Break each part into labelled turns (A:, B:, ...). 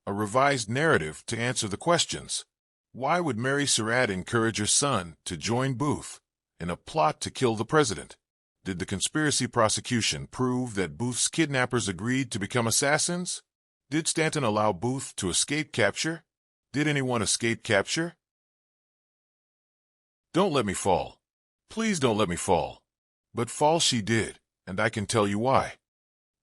A: a revised narrative to answer the questions. Why would Mary Surratt encourage her son to join Booth in a plot to kill the president? Did the conspiracy prosecution prove that Booth's kidnappers agreed to become assassins? Did Stanton allow Booth to escape capture? Did anyone escape capture? Don't let me fall. Please don't let me fall. But fall she did, and I can tell you why.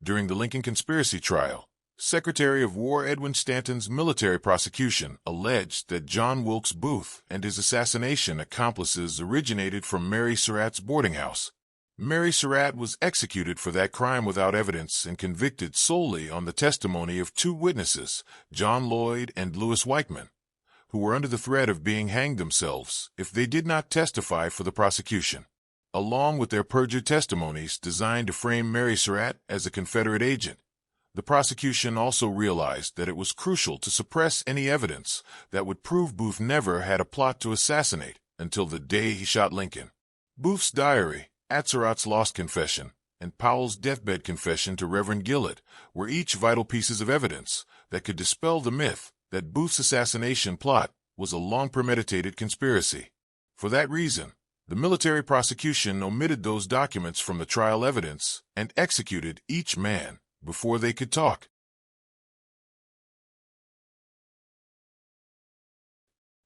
A: During the Lincoln conspiracy trial, Secretary of War Edwin Stanton's military prosecution alleged that John Wilkes Booth and his assassination accomplices originated from Mary Surratt's boarding house. Mary Surratt was executed for that crime without evidence and convicted solely on the testimony of two witnesses, John Lloyd and Louis Weichman, who were under the threat of being hanged themselves if they did not testify for the prosecution. Along with their perjured testimonies designed to frame Mary Surratt as a Confederate agent, the prosecution also realized that it was crucial to suppress any evidence that would prove Booth never had a plot to assassinate until the day he shot Lincoln. Booth's diary, Atzerott's lost confession, and Powell's deathbed confession to Reverend Gillett were each vital pieces of evidence that could dispel the myth that Booth's assassination plot was a long-premeditated conspiracy. For that reason, the military prosecution omitted those documents from the trial evidence and executed each man before they could talk.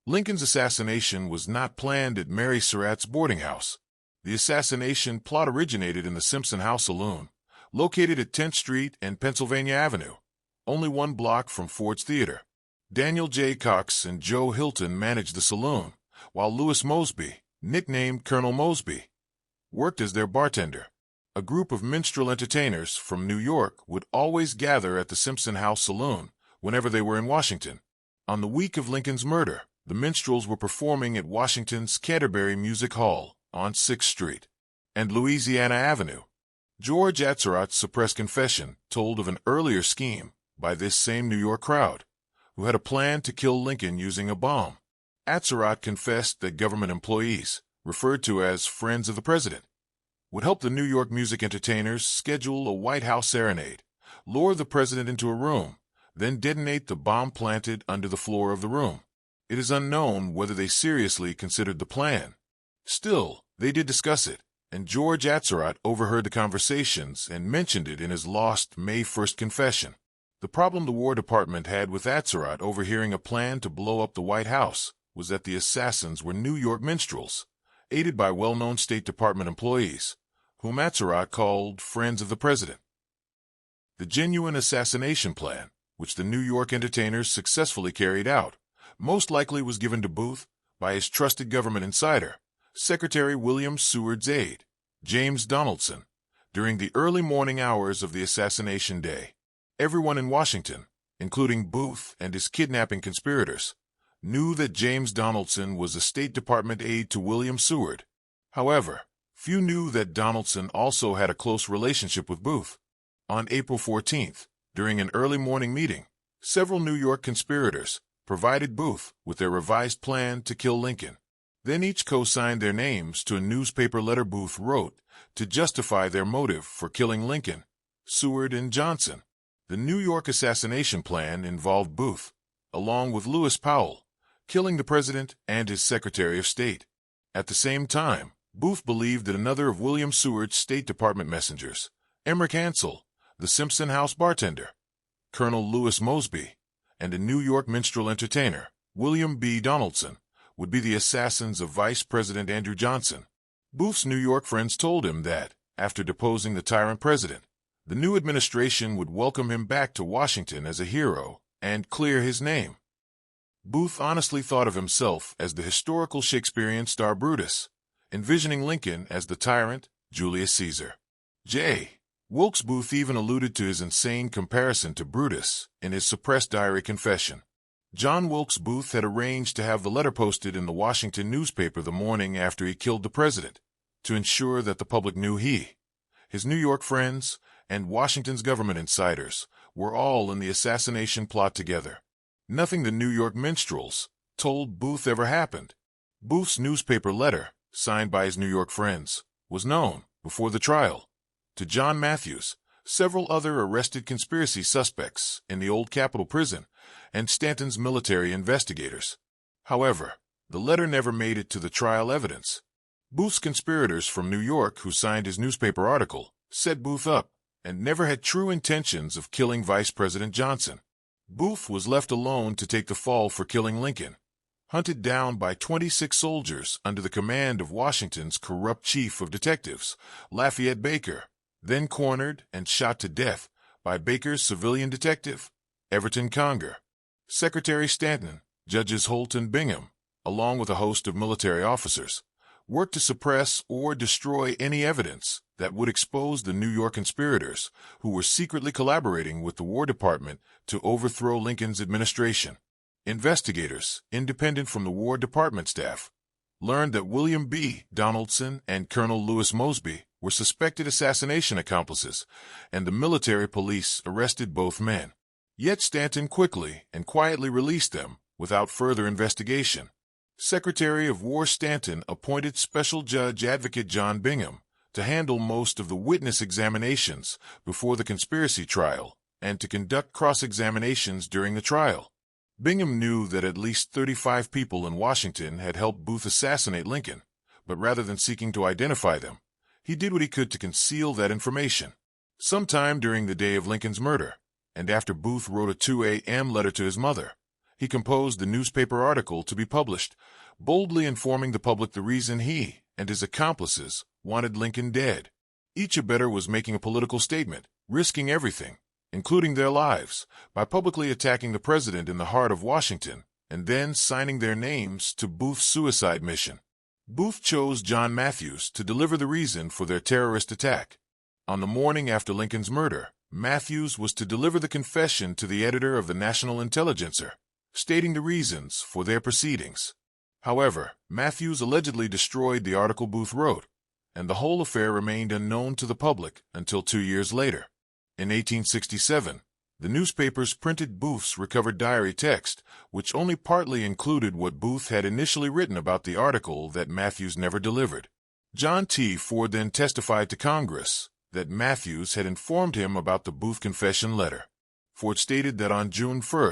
A: Lincoln's assassination was not planned at Mary Surratt's boarding house. The assassination plot originated in the Simpson House Saloon, located at 10th Street and Pennsylvania Avenue, only 1 block from Ford's Theater. Daniel J. Cox and Joe Hilton managed the saloon, while Louis Mosby, nicknamed Colonel Mosby, worked as their bartender. A group of minstrel entertainers from New York would always gather at the Simpson House Saloon whenever they were in Washington. On the week of Lincoln's murder, the minstrels were performing at Washington's Canterbury Music Hall on 6th Street and Louisiana Avenue. George Atzerott's suppressed confession told of an earlier scheme by this same New York crowd, who had a plan to kill Lincoln using a bomb. Atzerott confessed that government employees, referred to as friends of the president, would help the New York music entertainers schedule a White House serenade, lure the president into a room, then detonate the bomb planted under the floor of the room. It is unknown whether they seriously considered the plan. Still, they did discuss it, and George Atzerodt overheard the conversations and mentioned it in his lost May 1st confession. The problem the War Department had with Atzerodt overhearing a plan to blow up the White House was that the assassins were New York minstrels, aided by well-known State Department employees, whom Atzerodt called friends of the president. The genuine assassination plan, which the New York entertainers successfully carried out, most likely was given to Booth by his trusted government insider, Secretary William Seward's aide, James Donaldson, during the early morning hours of the assassination day. Everyone in Washington, including Booth and his kidnapping conspirators, knew that James Donaldson was a State Department aide to William Seward. However, few knew that Donaldson also had a close relationship with Booth. On April 14th, during an early morning meeting, several New York conspirators provided Booth with their revised plan to kill Lincoln. Then each co-signed their names to a newspaper letter Booth wrote to justify their motive for killing Lincoln, Seward, and Johnson. The New York assassination plan involved Booth, along with Lewis Powell, killing the president and his Secretary of State. At the same time, Booth believed that another of William Seward's State Department messengers, Emmerich Ansel, the Simpson House bartender, Colonel Louis Mosby, and a New York minstrel entertainer, William B. Donaldson, would be the assassins of Vice President Andrew Johnson. Booth's New York friends told him that, after deposing the tyrant president, the new administration would welcome him back to Washington as a hero and clear his name. Booth honestly thought of himself as the historical Shakespearean star Brutus, envisioning Lincoln as the tyrant, Julius Caesar. Wilkes Booth even alluded to his insane comparison to Brutus in his suppressed diary confession. John Wilkes Booth had arranged to have the letter posted in the Washington newspaper the morning after he killed the president, to ensure that the public knew he, his New York friends, and Washington's government insiders were all in the assassination plot together. Nothing the New York minstrels told Booth ever happened. Booth's newspaper letter, signed by his New York friends, was known, before the trial, to John Mathews, several other arrested conspiracy suspects in the Old Capitol Prison, and Stanton's military investigators. However, the letter never made it to the trial evidence. Booth's conspirators from New York, who signed his newspaper article, set Booth up and never had true intentions of killing Vice President Johnson. Booth was left alone to take the fall for killing Lincoln, hunted down by 26 soldiers under the command of Washington's corrupt chief of detectives, Lafayette Baker, then cornered and shot to death by Baker's civilian detective, Everton Conger. Secretary Stanton, Judges Holt and Bingham, along with a host of military officers, worked to suppress or destroy any evidence that would expose the New York conspirators who were secretly collaborating with the War Department to overthrow Lincoln's administration. Investigators, independent from the War Department staff, learned that William B. Donaldson and Colonel Lewis Mosby were suspected assassination accomplices, and the military police arrested both men. Yet Stanton quickly and quietly released them without further investigation. Secretary of War Stanton appointed Special Judge Advocate John Bingham to handle most of the witness examinations before the conspiracy trial and to conduct cross-examinations during the trial. Bingham knew that at least 35 people in Washington had helped Booth assassinate Lincoln, but rather than seeking to identify them, he did what he could to conceal that information. Sometime during the day of Lincoln's murder, and after Booth wrote a 2 a.m. letter to his mother, he composed the newspaper article to be published, boldly informing the public the reason he and his accomplices wanted Lincoln dead. Each abettor was making a political statement, risking everything, including their lives, by publicly attacking the president in the heart of Washington, and then signing their names to Booth's suicide mission. Booth chose John Mathews to deliver the reason for their terrorist attack. On the morning after Lincoln's murder, Mathews was to deliver the confession to the editor of the National Intelligencer, stating the reasons for their proceedings. However, Mathews allegedly destroyed the article Booth wrote, and the whole affair remained unknown to the public until 2 years later. In 1867, the newspapers printed Booth's recovered diary text, which only partly included what Booth had initially written about the article that Mathews never delivered. John T. Ford then testified to Congress that Mathews had informed him about the Booth confession letter. Ford stated that on June 1,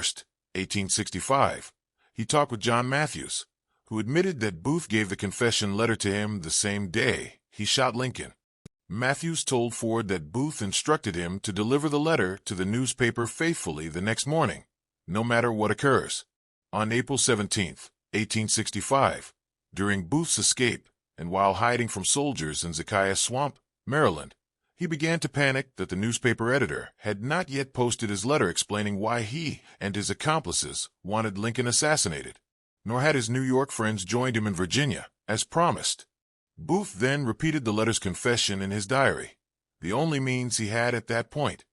A: 1865, he talked with John Mathews, who admitted that Booth gave the confession letter to him the same day he shot Lincoln. Mathews told Ford that Booth instructed him to deliver the letter to the newspaper faithfully the next morning, no matter what occurs. On April 17, 1865, during Booth's escape and while hiding from soldiers in Zacchaeus Swamp, Maryland, he began to panic that the newspaper editor had not yet posted his letter explaining why he and his accomplices wanted Lincoln assassinated, nor had his New York friends joined him in Virginia, as promised. Booth then repeated the letter's confession in his diary, the only means he had at that point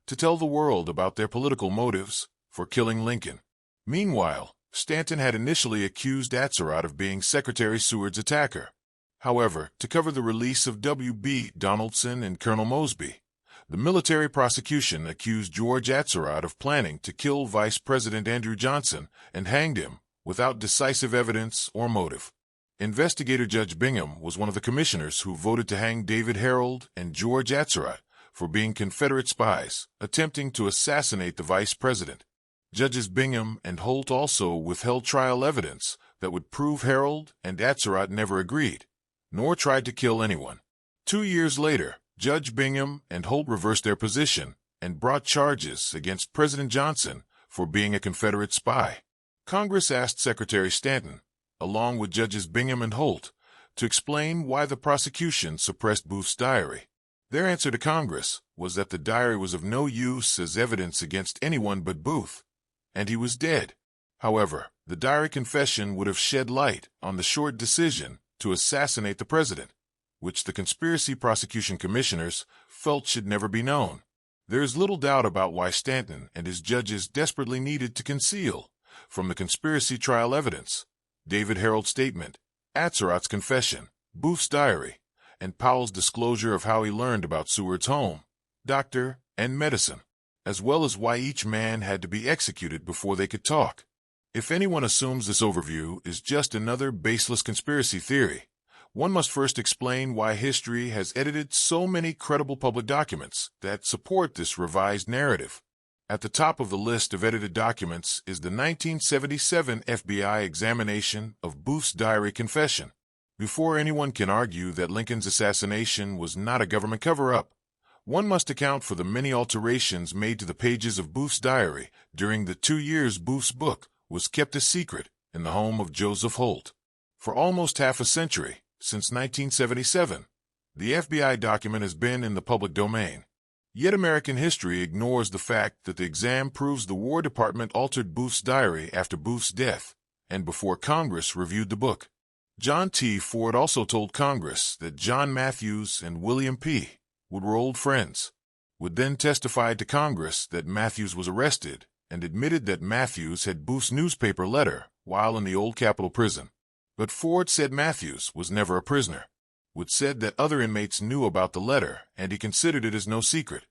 A: to tell the world about their political motives for killing Lincoln. Meanwhile, Stanton had initially accused Atzerodt of being Secretary Seward's attacker. However, to cover the release of W.B. Donaldson and Colonel Mosby, the military prosecution accused George Atzerodt of planning to kill Vice President Andrew Johnson and hanged him without decisive evidence or motive. Investigator Judge Bingham was one of the commissioners who voted to hang David Harold and George Atzerodt for being Confederate spies attempting to assassinate the vice president. Judges Bingham and Holt also withheld trial evidence that would prove Harold and Atzerodt never agreed, nor tried to kill anyone. 2 years later, Judge Bingham and Holt reversed their position and brought charges against President Johnson for being a Confederate spy. Congress asked Secretary Stanton, along with Judges Bingham and Holt, to explain why the prosecution suppressed Booth's diary. Their answer to Congress was that the diary was of no use as evidence against anyone but Booth, and he was dead. However, the diary confession would have shed light on the short decision to assassinate the president, which the conspiracy prosecution commissioners felt should never be known. There is little doubt about why Stanton and his judges desperately needed to conceal from the conspiracy trial evidence David Harold's statement, Atzerodt's confession, Booth's diary, and Powell's disclosure of how he learned about Seward's home, doctor, and medicine, as well as why each man had to be executed before they could talk. If anyone assumes this overview is just another baseless conspiracy theory, one must first explain why history has edited so many credible public documents that support this revised narrative. At the top of the list of edited documents is the 1977 FBI examination of Booth's diary confession. Before anyone can argue that Lincoln's assassination was not a government cover-up, one must account for the many alterations made to the pages of Booth's diary during the 2 years Booth's book was kept a secret in the home of Joseph Holt. For almost half a century, since 1977, the FBI document has been in the public domain. Yet American history ignores the fact that the exam proves the War Department altered Booth's diary after Booth's death and before Congress reviewed the book. John T. Ford also told Congress that John Mathews and William P. Wood were old friends. Wood then testified to Congress that Mathews was arrested and admitted that Mathews had Booth's newspaper letter while in the Old Capitol Prison. But Ford said Mathews was never a prisoner. Wood said that other inmates knew about the letter and he considered it as no secret.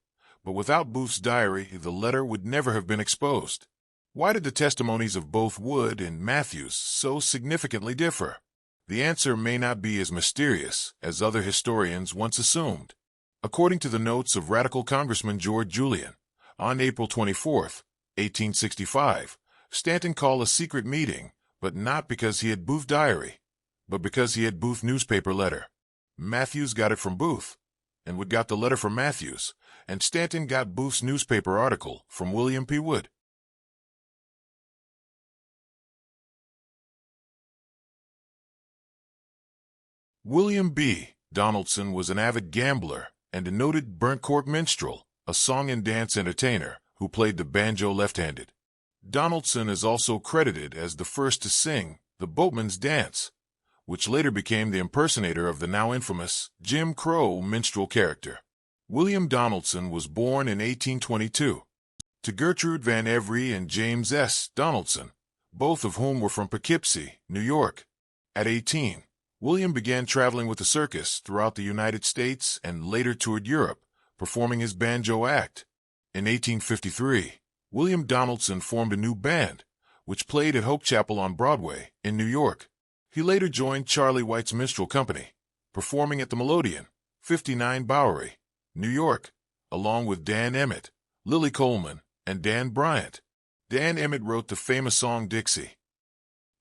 A: But without Booth's diary, the letter would never have been exposed. Why did the testimonies of both Wood and Mathews so significantly differ? The answer may not be as mysterious as other historians once assumed. According to the notes of Radical Congressman George Julian, on April 24, 1865, Stanton called a secret meeting, but not because he had Booth's diary, but because he had Booth's newspaper letter. Mathews got it from Booth, and Wood got the letter from Mathews, and Stanton got Booth's newspaper article from William P. Wood. William B. Donaldson was an avid gambler and a noted burnt cork minstrel, a song and dance entertainer who played the banjo left-handed. Donaldson is also credited as the first to sing the Boatman's Dance, which later became the impersonator of the now infamous Jim Crow minstrel character. William Donaldson was born in 1822 to Gertrude Van Every and James S. Donaldson, both of whom were from Poughkeepsie, New York. At 18, William began traveling with the circus throughout the United States and later toured Europe, performing his banjo act. In 1853, William Donaldson formed a new band, which played at Hope Chapel on Broadway in New York. He later joined Charlie White's Minstrel Company, performing at the Melodeon, 59 Bowery, New York, along with Dan Emmett, Lily Coleman, and Dan Bryant. Dan Emmett wrote the famous song Dixie.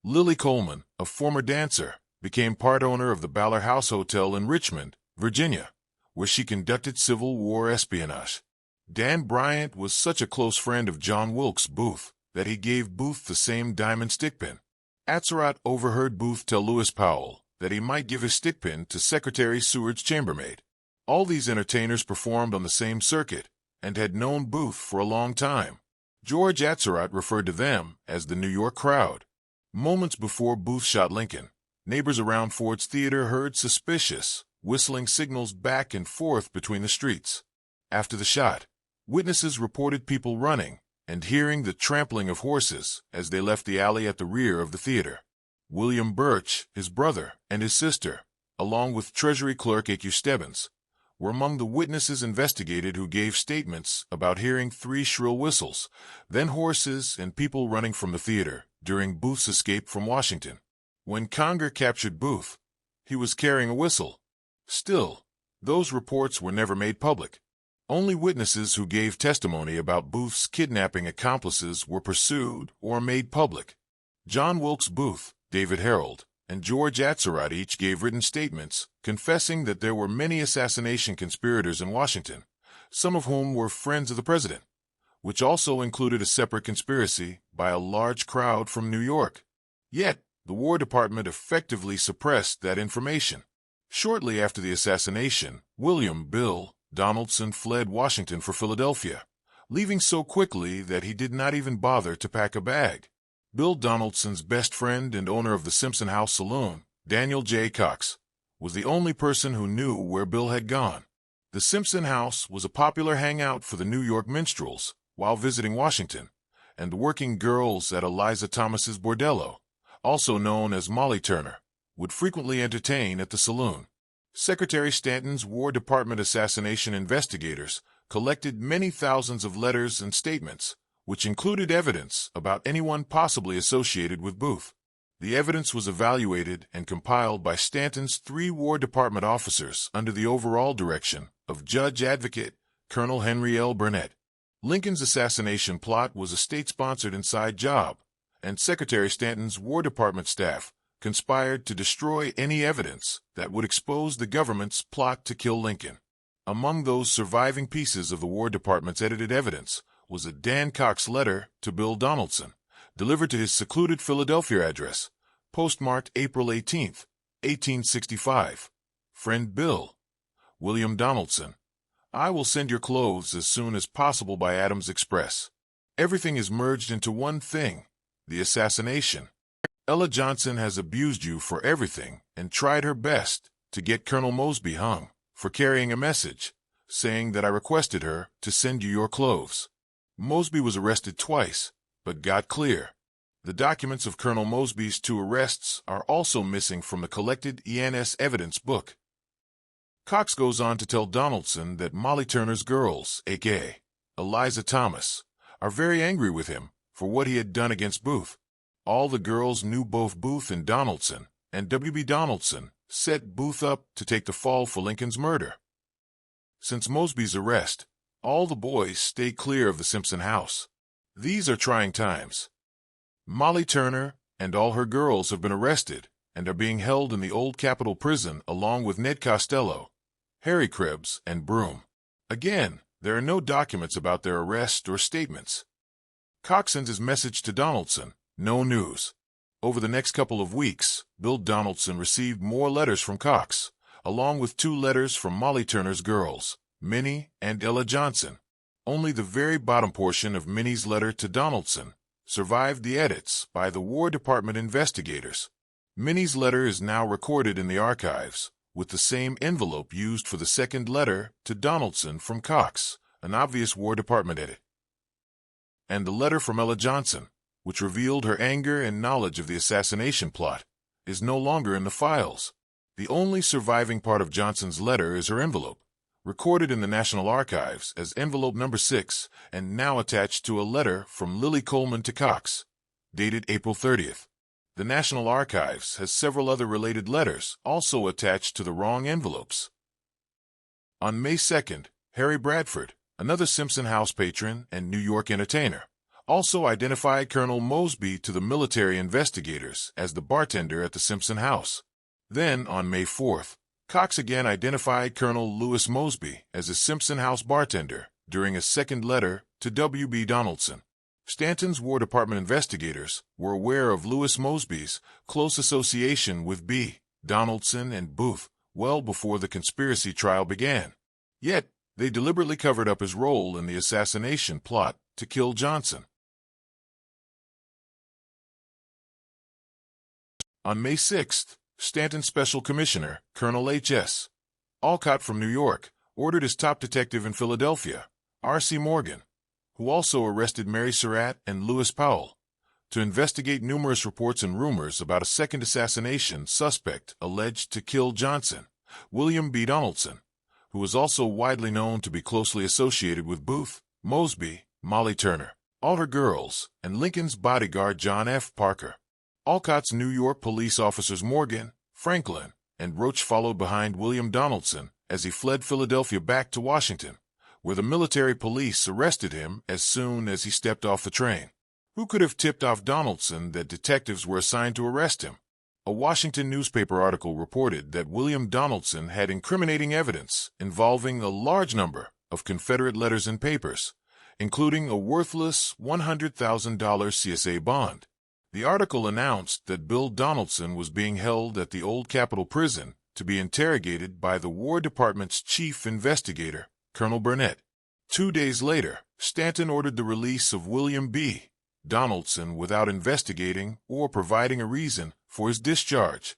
A: Lily Coleman, a former dancer, became part owner of the Ballard House Hotel in Richmond, Virginia, where she conducted Civil War espionage. Dan Bryant was such a close friend of John Wilkes Booth that he gave Booth the same diamond stickpin. Atzerodt overheard Booth tell Lewis Powell that he might give his stickpin to Secretary Seward's chambermaid. All these entertainers performed on the same circuit and had known Booth for a long time. George Atzerodt referred to them as the New York crowd. Moments before Booth shot Lincoln, neighbors around Ford's Theater heard suspicious, whistling signals back and forth between the streets. After the shot, witnesses reported people running and hearing the trampling of horses as they left the alley at the rear of the theater. William Birch, his brother, and his sister, along with Treasury Clerk A.Q. Stebbins, were among the witnesses investigated who gave statements about hearing 3 shrill whistles, then horses and people running from the theater during Booth's escape from Washington. When Conger captured Booth, he was carrying a whistle. Still, those reports were never made public. Only witnesses who gave testimony about Booth's kidnapping accomplices were pursued or made public. John Wilkes Booth, David Harold, and George Atzerodt each gave written statements confessing that there were many assassination conspirators in Washington, some of whom were friends of the president, which also included a separate conspiracy by a large crowd from New York. Yet, the War Department effectively suppressed that information. Shortly after the assassination, William Bill Donaldson fled Washington for Philadelphia, leaving so quickly that he did not even bother to pack a bag. Bill Donaldson's best friend and owner of the Simpson House Saloon, Daniel J. Cox, was the only person who knew where Bill had gone. The Simpson House was a popular hangout for the New York minstrels while visiting Washington, and the working girls at Eliza Thomas's Bordello, also known as Molly Turner, would frequently entertain at the saloon. Secretary Stanton's War Department assassination investigators collected many thousands of letters and statements, which included evidence about anyone possibly associated with Booth. The evidence was evaluated and compiled by Stanton's 3 War Department officers under the overall direction of Judge Advocate Colonel Henry L. Burnett. Lincoln's assassination plot was a state-sponsored inside job, and Secretary Stanton's War Department staff conspired to destroy any evidence that would expose the government's plot to kill Lincoln. Among those surviving pieces of the War Department's edited evidence was a Dan Cox letter to Bill Donaldson, delivered to his secluded Philadelphia address, postmarked April 18, 1865. Friend Bill, William Donaldson, I will send your clothes as soon as possible by Adams Express. Everything is merged into one thing, the assassination. Ella Johnson has abused you for everything and tried her best to get Colonel Mosby hung for carrying a message saying that I requested her to send you your clothes. Mosby was arrested twice, but got clear. The documents of Colonel Mosby's 2 arrests are also missing from the collected ENS evidence book. Cox goes on to tell Donaldson that Molly Turner's girls, a.k.a. Eliza Thomas, are very angry with him for what he had done against Booth. All the girls knew both Booth and Donaldson, and W.B. Donaldson set Booth up to take the fall for Lincoln's murder. Since Mosby's arrest, all the boys stay clear of the Simpson house. These are trying times. Molly Turner and all her girls have been arrested and are being held in the Old Capitol Prison along with Ned Costello, Harry Krebs, and Broom. Again, there are no documents about their arrest or statements. Cox sends his message to Donaldson, no news. Over the next couple of weeks, Bill Donaldson received more letters from Cox, along with 2 letters from Molly Turner's girls, Minnie and Ella Johnson. Only the very bottom portion of Minnie's letter to Donaldson survived the edits by the War Department investigators. Minnie's letter is now recorded in the archives, with the same envelope used for the second letter to Donaldson from Cox, an obvious War Department edit. And the letter from Ella Johnson, which revealed her anger and knowledge of the assassination plot, is no longer in the files. The only surviving part of Johnson's letter is her envelope, recorded in the National Archives as envelope number 6 and now attached to a letter from Lily Coleman to Cox, dated April 30th. The National Archives has several other related letters also attached to the wrong envelopes. On May 2nd, Harry Bradford, another Simpson House patron and New York entertainer, also identified Colonel Mosby to the military investigators as the bartender at the Simpson house. Then, on May 4th, Cox again identified Colonel Lewis Mosby as a Simpson house bartender during a second letter to W.B. Donaldson. Stanton's War Department investigators were aware of Lewis Mosby's close association with B. Donaldson and Booth well before the conspiracy trial began. Yet, they deliberately covered up his role in the assassination plot to kill Johnson. On May 6th, Stanton's Special Commissioner, Colonel H.S. Alcott from New York, ordered his top detective in Philadelphia, R.C. Morgan, who also arrested Mary Surratt and Lewis Powell, to investigate numerous reports and rumors about a second assassination suspect alleged to kill Johnson, William B. Donaldson, who was also widely known to be closely associated with Booth, Mosby, Molly Turner, all her girls, and Lincoln's bodyguard John F. Parker. Alcott's New York police officers Morgan, Franklin, and Roach followed behind William Donaldson as he fled Philadelphia back to Washington, where the military police arrested him as soon as he stepped off the train. Who could have tipped off Donaldson that detectives were assigned to arrest him? A Washington newspaper article reported that William Donaldson had incriminating evidence involving a large number of Confederate letters and papers, including a worthless $100,000 CSA bond. The article announced that Bill Donaldson was being held at the Old Capitol Prison to be interrogated by the War Department's chief investigator, Colonel Burnett. 2 days later, Stanton ordered the release of William B. Donaldson without investigating or providing a reason for his discharge,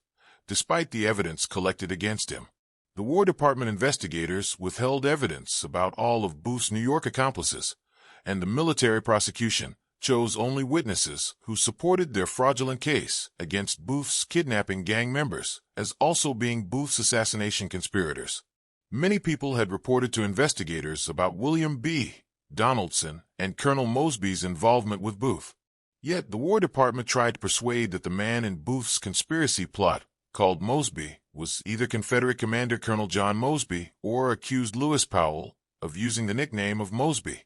A: despite the evidence collected against him. The War Department investigators withheld evidence about all of Booth's New York accomplices, and the military prosecution chose only witnesses who supported their fraudulent case against Booth's kidnapping gang members as also being Booth's assassination conspirators. Many people had reported to investigators about William B. Donaldson and Colonel Mosby's involvement with Booth. Yet the War Department tried to persuade that the man in Booth's conspiracy plot, called Mosby, was either Confederate Commander Colonel John Mosby or accused Lewis Powell of using the nickname of Mosby.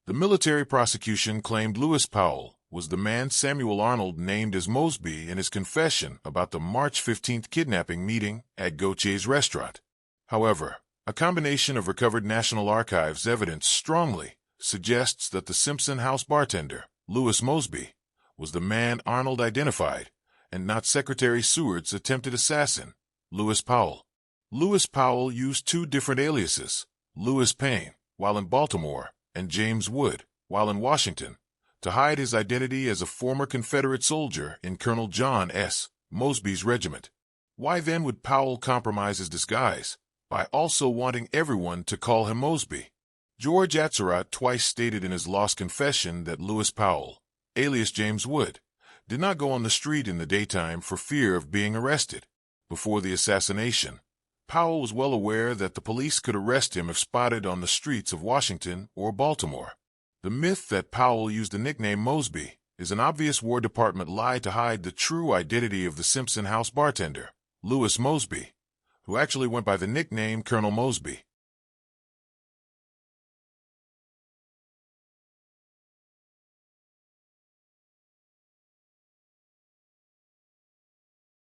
A: The military prosecution claimed Lewis Powell was the man Samuel Arnold named as Mosby in his confession about the March 15th kidnapping meeting at Gautier's restaurant. However, a combination of recovered National Archives evidence strongly suggests that the Simpson House bartender, Lewis Mosby, was the man Arnold identified, and not Secretary Seward's attempted assassin, Lewis Powell. Lewis Powell used two different aliases, Lewis Payne, while in Baltimore, and James Wood, while in Washington, to hide his identity as a former Confederate soldier in Colonel John S. Mosby's regiment. Why then would Powell compromise his disguise by also wanting everyone to call him Mosby? George Atzerodt twice stated in his lost confession that Lewis Powell, alias James Wood, did not go on the street in the daytime for fear of being arrested. Before the assassination, Powell was well aware that the police could arrest him if spotted on the streets of Washington or Baltimore. The myth that Powell used the nickname Mosby is an obvious War Department lie to hide the true identity of the Simpson House bartender, Lewis Mosby, who actually went by the nickname Colonel Mosby.